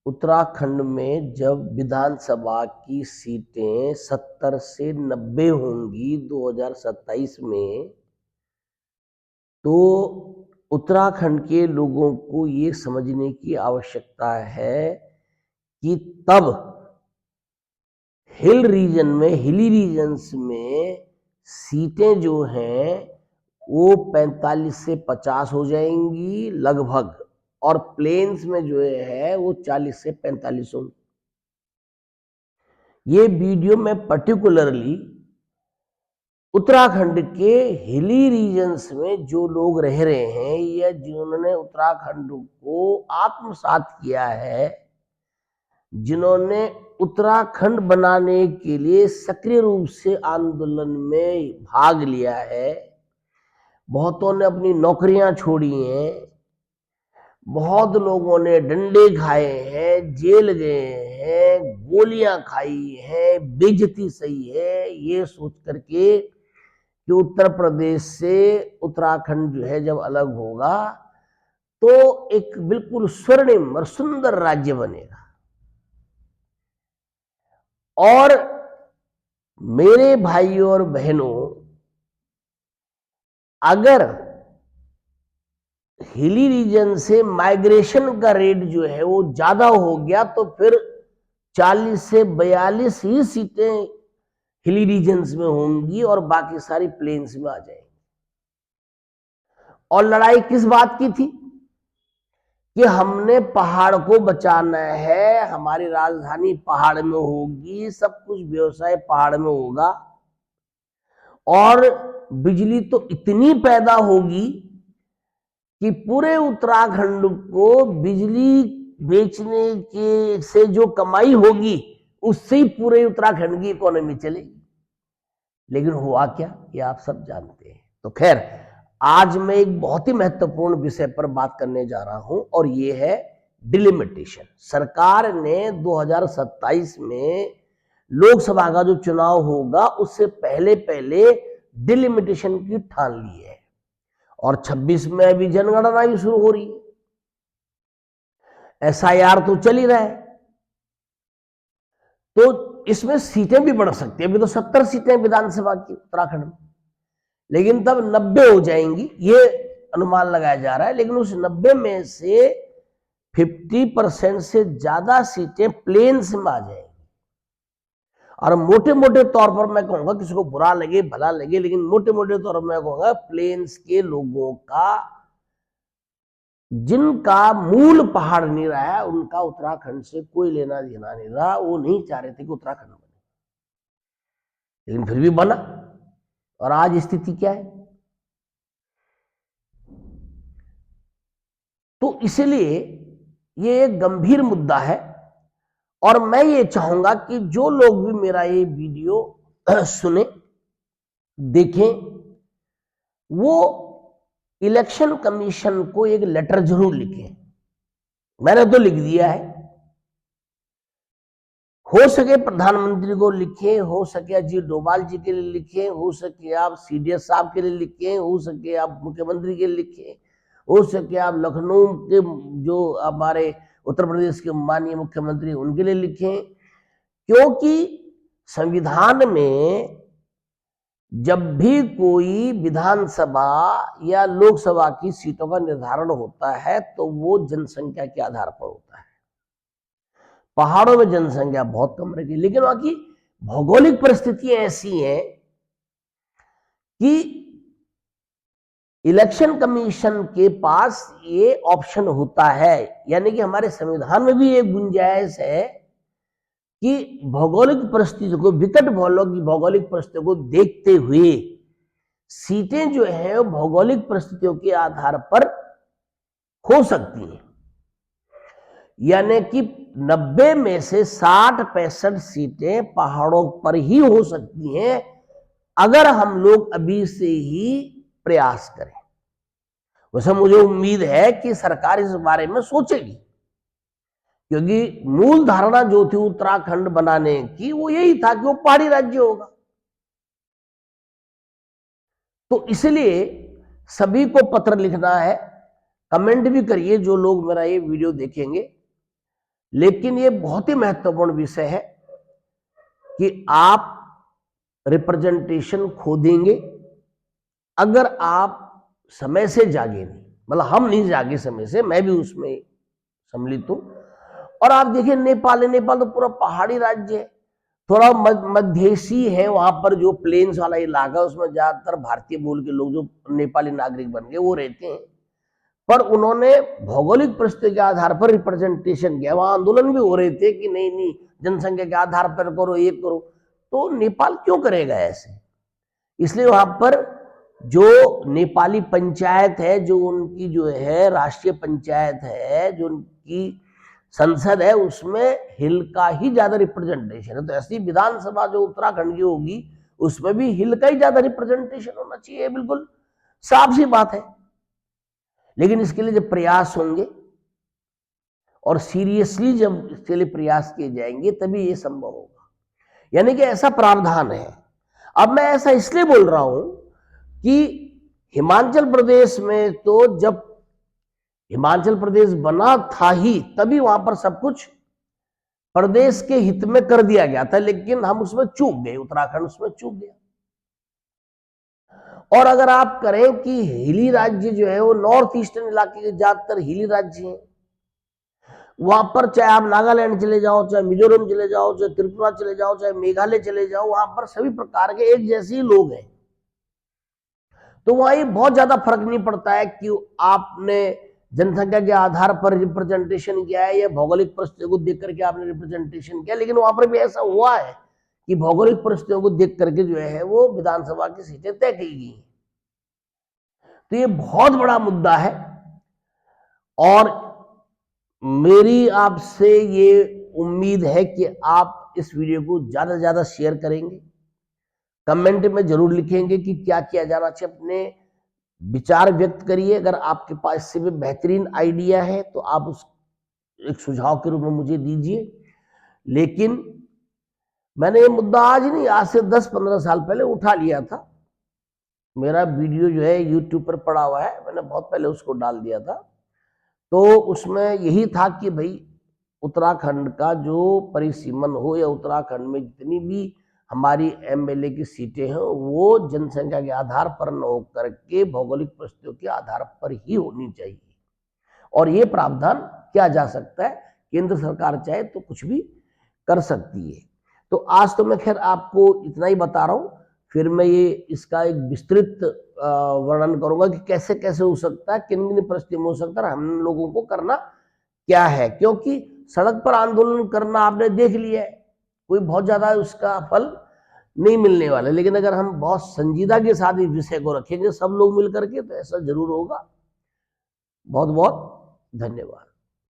उत्तराखंड में जब विधानसभा की सीटें 70 से 90 होंगी 2027 में, तो उत्तराखंड के लोगों को ये समझने की आवश्यकता है कि तब हिली रीजन्स में सीटें जो हैं वो 45 से 50 हो जाएंगी लगभग, और प्लेन्स में जो है वो 40 से 45 होंगी। ये वीडियो में पर्टिकुलरली उत्तराखंड के हिली रीजन्स में जो लोग रह रहे हैं या जिन्होंने उत्तराखंड को आत्मसात किया है, जिन्होंने उत्तराखंड बनाने के लिए सक्रिय रूप से आंदोलन में भाग लिया है, बहुतों ने अपनी नौकरियां छोड़ी हैं, बहुत लोगों ने डंडे खाए हैं, जेल गए हैं, गोलियां खाई हैं, बेइज्जती सही है, ये सोच करके कि उत्तर प्रदेश से उत्तराखंड जो है जब अलग होगा तो एक बिल्कुल स्वर्णिम और सुंदर राज्य बनेगा। और मेरे भाइयों और बहनों, अगर हिली रीजन से माइग्रेशन का रेट जो है वो ज्यादा हो गया तो फिर 40 से 42 ही सीटें हिली रीजन्स में होंगी और बाकी सारी प्लेन्स में आ जाएंगी। और लड़ाई किस बात की थी कि हमने पहाड़ को बचाना है, हमारी राजधानी पहाड़ में होगी, सब कुछ व्यवसाय पहाड़ में होगा, और बिजली तो इतनी पैदा होगी कि पूरे उत्तराखंड को बिजली बेचने के से जो कमाई होगी उससे ही पूरे उत्तराखंड की इकोनॉमी चलेगी। लेकिन हुआ क्या, ये आप सब जानते हैं। तो खैर, आज मैं एक बहुत ही महत्वपूर्ण विषय पर बात करने जा रहा हूं और ये है डिलिमिटेशन। सरकार ने 2027 में लोकसभा का जो चुनाव होगा उससे पहले पहले डिलिमिटेशन की ठान ली है, और 26 में अभी जनगणना भी शुरू हो रही है, SIR तो चल ही रहा है, तो इसमें सीटें भी बढ़ सकती है। अभी तो 70 सीटें विधानसभा की उत्तराखंड में, लेकिन तब 90 हो जाएंगी ये अनुमान लगाया जा रहा है। लेकिन उस 90 में से 50% से ज्यादा सीटें प्लेन्स में आ जाएंगी। और मोटे मोटे तौर पर मैं कहूंगा, किसी को बुरा लगे भला लगे, लेकिन मोटे मोटे तौर पर मैं कहूंगा प्लेन्स के लोगों का, जिनका मूल पहाड़ नहीं रहा है, उनका उत्तराखंड से कोई लेना देना नहीं रहा। वो नहीं चाह रहे थे कि उत्तराखंड बने, लेकिन फिर भी बना। और आज स्थिति क्या है? तो इसलिए ये एक गंभीर मुद्दा है, और मैं ये चाहूंगा कि जो लोग भी मेरा ये वीडियो सुने, देखें, वो इलेक्शन कमीशन को एक लेटर जरूर लिखें। मैंने तो लिख दिया है, हो सके प्रधानमंत्री को लिखें, हो सके अजीत डोभाल जी के लिए लिखें, हो सके आप CDS साहब के लिए लिखें, हो सके आप मुख्यमंत्री के लिए लिखें, हो सके आप लखनऊ के जो हमारे उत्तर प्रदेश के माननीय मुख्यमंत्री उनके लिए लिखें। क्योंकि संविधान में जब भी कोई विधानसभा या लोकसभा की सीटों का निर्धारण होता है तो वो जनसंख्या के आधार पर होता है। पहाड़ों में जनसंख्या बहुत कम रहेगी, लेकिन वहां की भौगोलिक परिस्थितियां ऐसी हैं कि इलेक्शन कमीशन के पास ये ऑप्शन होता है, यानी कि हमारे संविधान में भी एक गुंजाइश है कि भौगोलिक परिस्थितियों को, विकट भौगोलिक परिस्थितियों को देखते हुए सीटें जो है भौगोलिक परिस्थितियों के आधार पर हो सकती हैं। यानी कि 90 में से 60-65 सीटें पहाड़ों पर ही हो सकती हैं अगर हम लोग अभी से ही प्रयास करें। वैसे मुझे उम्मीद है कि सरकार इस बारे में सोचेगी, क्योंकि मूल धारणा जो थी उत्तराखंड बनाने की वो यही था कि वो पहाड़ी राज्य होगा। तो इसलिए सभी को पत्र लिखना है, कमेंट भी करिए जो लोग मेरा ये वीडियो देखेंगे। लेकिन ये बहुत ही महत्वपूर्ण विषय है कि आप रिप्रेजेंटेशन खो देंगे अगर आप समय से जागे नहीं। मतलब हम नहीं जागे समय से, मैं भी उसमें सम्मिलित हूं। और आप देखिए नेपाल तो पूरा पहाड़ी राज्य है, थोड़ा मध्यदेशी है वहां पर, जो प्लेन्स वाला इलाका उसमें ज्यादातर भारतीय मूल के लोग जो नेपाली नागरिक बन गए वो रहते हैं। पर उन्होंने भौगोलिक परिस्थिति के आधार पर रिप्रेजेंटेशन किया, वहां आंदोलन भी हो रहे थे कि नहीं नहीं जनसंख्या के आधार पर करो, ये करो। तो नेपाल क्यों करेगा ऐसे? इसलिए वहां पर जो नेपाली पंचायत है, जो उनकी जो है राष्ट्रीय पंचायत है, जो उनकी संसद है, उसमें हिल का ही ज्यादा रिप्रेजेंटेशन है। तो ऐसी विधानसभा जो उत्तराखंड की होगी उसमें भी हिल का ही ज्यादा रिप्रेजेंटेशन होना चाहिए, बिल्कुल साफ सी बात है। लेकिन इसके लिए जब प्रयास होंगे और सीरियसली जब इसके लिए प्रयास किए जाएंगे तभी ये संभव होगा। यानी कि ऐसा प्रावधान है। अब मैं ऐसा इसलिए बोल रहा हूं कि हिमाचल प्रदेश में तो जब हिमाचल प्रदेश बना था ही तभी वहां पर सब कुछ प्रदेश के हित में कर दिया गया था, लेकिन हम उसमें चूक गए, उत्तराखंड उसमें चूक गया। और अगर आप करें कि हिली राज्य जो है वो नॉर्थ ईस्टर्न इलाके के ज्यादातर हिली राज्य हैं, वहां पर चाहे आप नागालैंड चले जाओ, चाहे मिजोरम चले जाओ, चाहे त्रिपुरा चले जाओ, चाहे मेघालय चले जाओ, वहां पर सभी प्रकार के एक जैसे ही लोग हैं। तो वहां ये बहुत ज्यादा फर्क नहीं पड़ता है कि आपने जनसंख्या के आधार पर रिप्रेजेंटेशन किया है या भौगोलिक परिस्थितियों को देख करके आपने रिप्रेजेंटेशन किया। लेकिन वहां पर भी ऐसा हुआ है कि भौगोलिक परिस्थितियों को देख करके जो है वो विधानसभा की सीटें तय की गई। तो ये बहुत बड़ा मुद्दा है और मेरी आपसे ये उम्मीद है कि आप इस वीडियो को ज्यादा से ज्यादा शेयर करेंगे, कमेंट में जरूर लिखेंगे कि क्या किया जाना चाहिए, अपने विचार व्यक्त करिए। अगर आपके पास इससे भी बेहतरीन आइडिया है तो आप उस एक सुझाव के रूप में मुझे दीजिए। लेकिन मैंने ये मुद्दा आज नहीं, आज से 10-15 साल पहले उठा लिया था। मेरा वीडियो जो है यूट्यूब पर पड़ा हुआ है, मैंने बहुत पहले उसको डाल दिया था। तो उसमें यही था कि भाई उत्तराखंड का जो परिसीमन हो या उत्तराखंड में जितनी भी हमारी एमएलए की सीटें हैं वो जनसंख्या के आधार पर न होकर के भौगोलिक परिस्थितियों के आधार पर ही होनी चाहिए। और ये प्रावधान किया जा सकता है, केंद्र सरकार चाहे तो कुछ भी कर सकती है। तो आज तो मैं खैर आपको इतना ही बता रहा हूं, फिर मैं ये इसका एक विस्तृत वर्णन करूंगा कि कैसे कैसे हो सकता है, किन किन परिस्थितियों में हो सकता है, हम लोगों को करना क्या है। क्योंकि सड़क पर आंदोलन करना आपने देख लिया है, कोई बहुत ज्यादा उसका फल नहीं मिलने वाला। लेकिन अगर हम बहुत संजीदा के साथ इस विषय को रखेंगे सब लोग मिल करके तो ऐसा जरूर होगा। बहुत बहुत धन्यवाद।